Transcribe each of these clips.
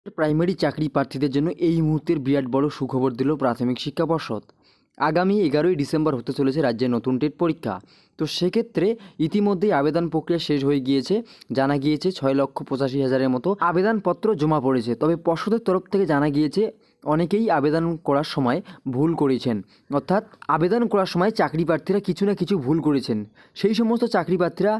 Primary চাকরি প্রার্থীদের জন্য এই মুহূর্তের বিরাট বড় সুখবর দিল প্রাথমিক শিক্ষা পর্ষদ। আগামী 11ই ডিসেম্বর হতে চলেছে রাজ্যের নতুন টেট পরীক্ষা। তো সেক্ষেত্রে ইতিমধ্যেই আবেদন প্রক্রিয়া শেষ হয়ে গিয়েছে। জানা গিয়েছে 6,85,000-এর মতো আবেদনপত্র জমা পড়েছে। তবে পর্ষদের তরফ থেকে জানা গিয়েছে অনেকেই আবেদন করার সময় ভুল করেছেন, অর্থাৎ আবেদন করার সময় চাকরি প্রার্থীরা কিছু না কিছু ভুল করেছেন। সেই সমস্ত চাকরি প্রার্থীরা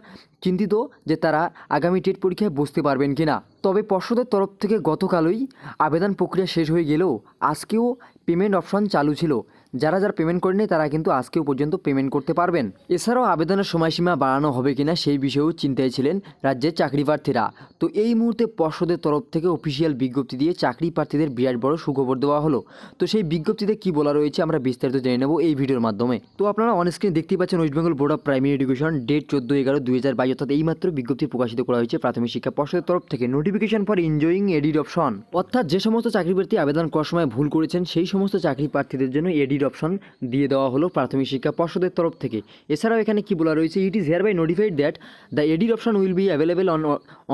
চিন্তিত যে তারা আগামী টেট পরীক্ষায় বসতে পারবেন কিনা। তবে পর্ষদের তরফ থেকে গতকালই আবেদন প্রক্রিয়া শেষ হয়ে গেলেও আজকেও পেমেন্ট অপশন চালু ছিল। যারা পেমেন্ট করেনি তারা কিন্তু আজকেও পর্যন্ত পেমেন্ট করতে পারবেন। এছাড়াও আবেদনের সময়সীমা বাড়ানো হবে কিনা সেই বিষয়েও চিন্তায় ছিলেন রাজ্যের চাকরি প্রার্থীরা। তো এই মুহূর্তে পর্ষদের তরফ থেকে অফিসিয়াল বিজ্ঞপ্তি দিয়ে চাকরি প্রার্থীদের বিরাট বড় সুখবর দেওয়া হলো। তো সেই বিজ্ঞপ্তিতে কী বলা রয়েছে আমরা বিস্তারিত জেনে নেব এই ভিডিওর মাধ্যমে। তো আপনারা অনস্ক্রিন দেখতেই পাচ্ছেন West Bengal board of primary education date 14/11/2022, অর্থাৎ এইমাত্র বিজ্ঞপ্তি প্রকাশিত করা হয়েছে প্রাথমিক শিক্ষা পর্ষদের তরফ থেকে। নোটিফিকেশন ফর এনজয়িং এডিড অপশন, অর্থাৎ যে সমস্ত চাকরি প্রার্থী আবেদন করার সময় ভুল করেছেন সেই সমস্ত চাকরি প্রার্থীদের জন্য এডিড অপশন দিয়ে দেওয়া হলো প্রাথমিক শিক্ষা পর্ষদের তরফ থেকে। এছাড়াও এখানে কি বলা রয়েছে, it is hereby notified that the added option will be available on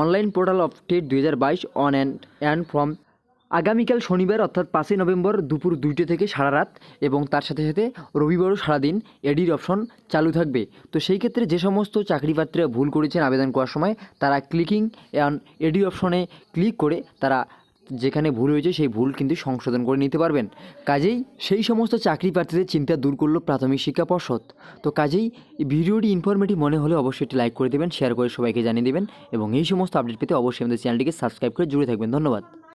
online portal of TET 2022 on and from আগামীকাল শনিবার অর্থাৎ 5ই নভেম্বর দুপুর 2টে থেকে সারা রাত, এবং তার সাথে সাথে রবিবারও সারাদিন এডিড অপশন চালু থাকবে। তো সেই ক্ষেত্রে যে সমস্ত চাকরি প্রার্থীরা ভুল করেছেন আবেদন করার সময় তারা ক্লিকিং অন এডিড অপশনে ক্লিক করে তারা যেখানে ভুল হয়েছে সেই ভুল কিন্তু সংশোধন করে নিতে পারবেন। কাজেই সেই সমস্ত চাকরি প্রার্থীদের চিন্তা দূর করলো প্রাথমিক শিক্ষা পর্ষদ। তো কাজেই ভিডিওটি ইনফরমেটিভ মনে হলে অবশ্যই একটি লাইক করে দেবেন, শেয়ার করে সবাইকে জানিয়ে দেবেন, এবং এই সমস্ত আপডেট পেতে অবশ্যই আমাদের চ্যানেলটিকে সাবস্ক্রাইব করে জুড়ে থাকবেন। ধন্যবাদ।